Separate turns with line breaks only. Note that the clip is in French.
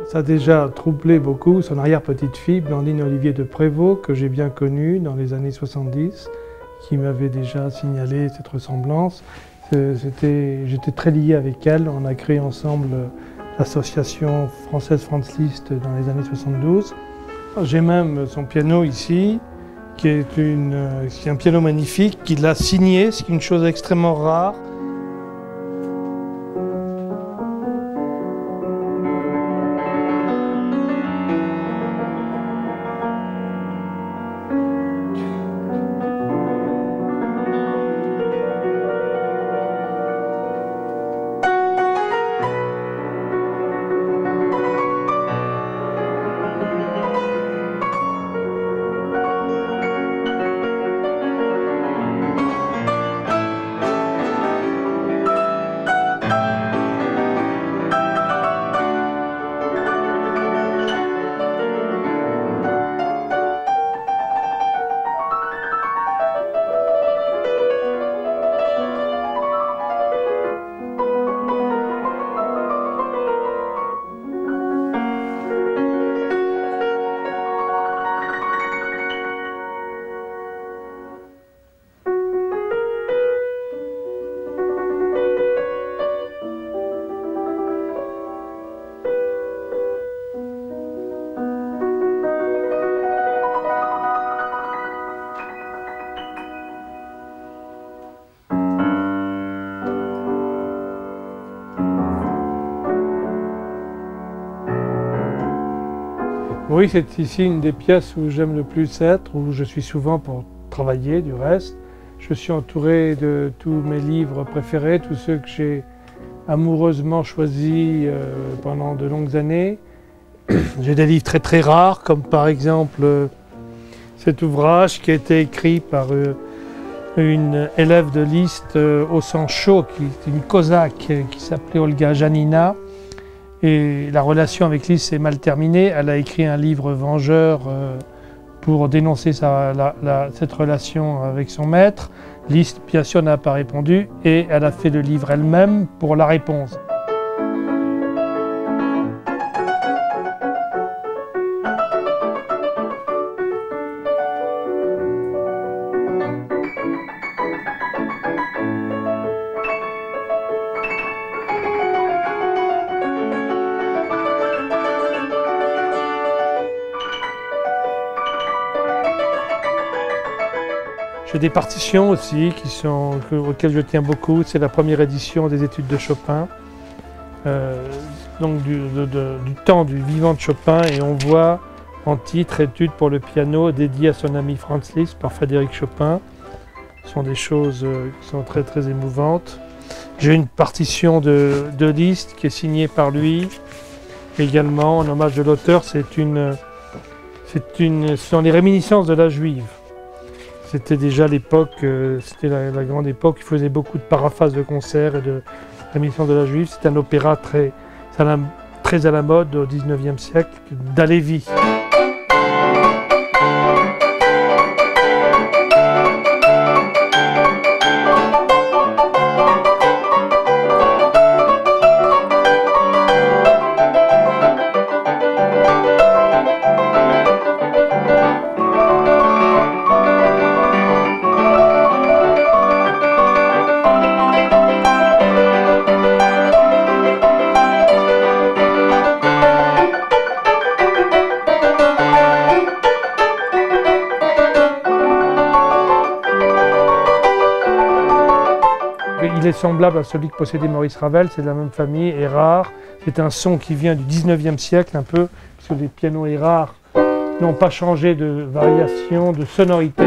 Ça a déjà troublé beaucoup son arrière-petite-fille, Blandine Olivier de Prévost, que j'ai bien connue dans les années 70, qui m'avait déjà signalé cette ressemblance. J'étais très lié avec elle. On a créé ensemble l'association française Franz Liszt dans les années 72. J'ai même son piano ici, qui est un piano magnifique, qu'il a signé, ce qui est une chose extrêmement rare. Oui, c'est ici une des pièces où j'aime le plus être, où je suis souvent pour travailler du reste. Je suis entouré de tous mes livres préférés, tous ceux que j'ai amoureusement choisis pendant de longues années. J'ai des livres très très rares, comme par exemple cet ouvrage qui a été écrit par une élève de Liszt au sang chaud, qui est une cosaque qui s'appelait Olga Janina. Et la relation avec Liszt s'est mal terminée. Elle a écrit un livre vengeur pour dénoncer cette relation avec son maître. Liszt, bien sûr, n'a pas répondu et elle a fait le livre elle-même pour la réponse. J'ai des partitions aussi auxquelles je tiens beaucoup. C'est la première édition des études de Chopin, donc du temps du vivant de Chopin, et on voit en titre études pour le piano dédié à son ami Franz Liszt par Frédéric Chopin. Ce sont des choses qui sont très très émouvantes. J'ai une partition de Liszt qui est signée par lui également en hommage de l'auteur. Ce sont les réminiscences de la Juive. C'était déjà l'époque, c'était la grande époque, il faisait beaucoup de paraphrases de concerts et de réminiscences de la Juive. C'est un opéra très à la mode au XIXe siècle, d'Halévy. Il est semblable à celui que possédait Maurice Ravel, c'est de la même famille, est rare. C'est un son qui vient du XIXe siècle un peu, puisque les pianos rares n'ont pas changé de variation, de sonorité.